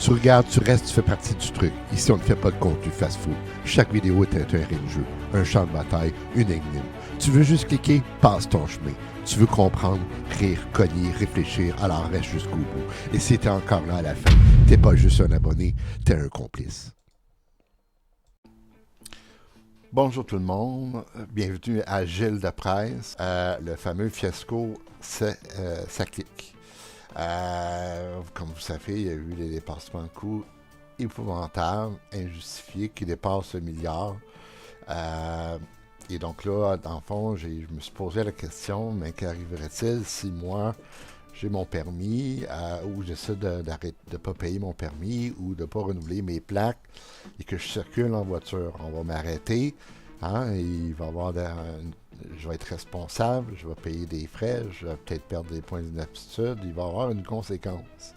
Tu regardes, tu restes, tu fais partie du truc. Ici, on ne fait pas de contenu fast-food. Chaque vidéo est un terrain de jeu, un champ de bataille, une énigme. Tu veux juste cliquer, passe ton chemin. Tu veux comprendre, rire, cogner, réfléchir, alors reste jusqu'au bout. Et si t'es encore là à la fin, t'es pas juste un abonné, t'es un complice. Bonjour tout le monde, bienvenue à Gilles de Presse. Le fameux fiasco, ça clique. Comme vous savez, il y a eu des dépassements de coûts épouvantables, injustifiés, qui dépassent le milliard. Et donc là, dans le fond, je me suis posé la question, mais qu'arriverait-il si moi, j'ai mon permis, ou j'essaie de ne pas payer mon permis, ou de ne pas renouveler mes plaques, et que je circule en voiture? On va m'arrêter, hein, et il va y avoir je vais être responsable, je vais payer des frais, je vais peut-être perdre des points d'inaptitude, il va y avoir une conséquence.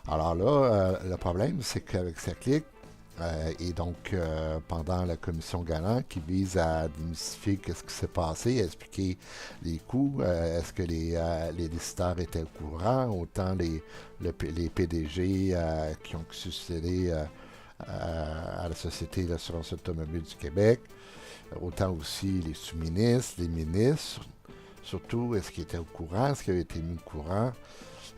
Alors là, le problème, c'est qu'avec sa clique, et donc pendant la commission Galant qui vise à démystifier qu'est-ce qui s'est passé, expliquer les coûts, est-ce que les décideurs étaient au courant, autant les PDG qui ont succédé à la Société d'assurance automobile du Québec, autant aussi les sous-ministres, les ministres, surtout est-ce qu'ils étaient au courant, est-ce qu'ils avaient été mis au courant.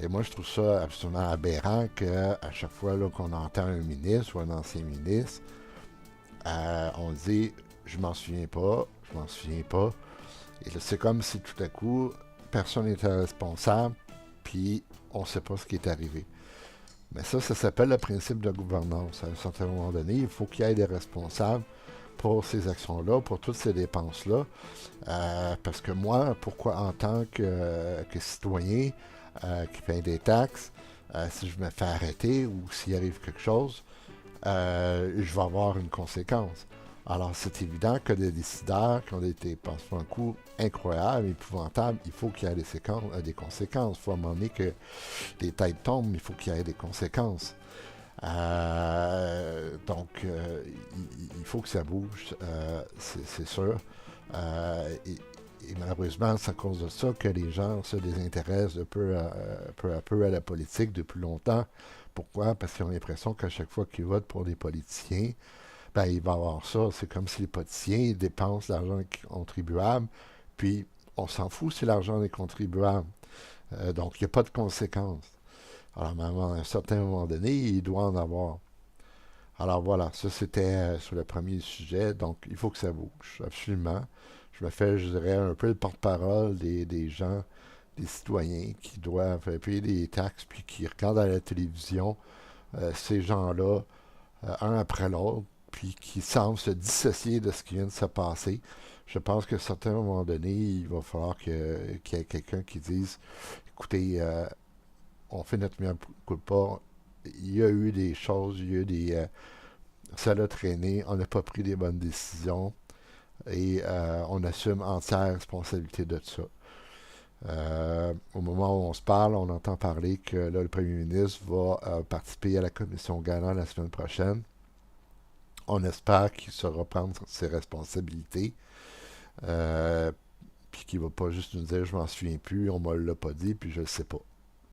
Et moi, je trouve ça absolument aberrant qu'à chaque fois là, qu'on entend un ministre ou un ancien ministre, on dit « je m'en souviens pas, je m'en souviens pas ». Et là, c'est comme si tout à coup, personne n'était responsable, puis on ne sait pas ce qui est arrivé. Mais ça s'appelle le principe de gouvernance. À un certain moment donné, il faut qu'il y ait des responsables pour ces actions-là, pour toutes ces dépenses-là. Parce que moi, pourquoi en tant que citoyen, qui paye des taxes, si je me fais arrêter ou s'il arrive quelque chose, je vais avoir une conséquence. Alors, c'est évident que des décideurs qui ont des dépensements de coûts incroyables, épouvantables, il faut qu'il y ait des conséquences. Il faut à un moment donné que les têtes tombent, mais il faut qu'il y ait des conséquences. Donc, il faut que ça bouge, c'est sûr. Et malheureusement, c'est à cause de ça que les gens se désintéressent peu à peu à la politique depuis longtemps. Pourquoi? Parce qu'ils ont l'impression qu'à chaque fois qu'ils votent pour des politiciens, ben, il va y avoir ça. C'est comme si les politiciens dépensent l'argent des contribuables, puis on s'en fout si l'argent des contribuables. Donc, il n'y a pas de conséquences. Alors, à un certain moment donné, il doit en avoir. Alors voilà, ça c'était sur le premier sujet, donc il faut que ça bouge, absolument. Je me fais, je dirais, un peu le porte-parole des gens, des citoyens qui doivent payer des taxes, puis qui regardent à la télévision ces gens-là, un après l'autre, puis qui semblent se dissocier de ce qui vient de se passer. Je pense qu'à un certain moment donné, il va falloir qu'il y ait quelqu'un qui dise, écoutez, on fait notre meilleur coup de pas, il y a eu des choses, il y a eu des... ça l'a traîné, on n'a pas pris les bonnes décisions et on assume entière responsabilité de ça. Au moment où on se parle, on entend parler que là, le premier ministre va participer à la commission Galant la semaine prochaine. On espère qu'il saura prendre ses responsabilités, puis qu'il ne va pas juste nous dire « je m'en souviens plus, on ne me l'a pas dit, puis je ne le sais pas ».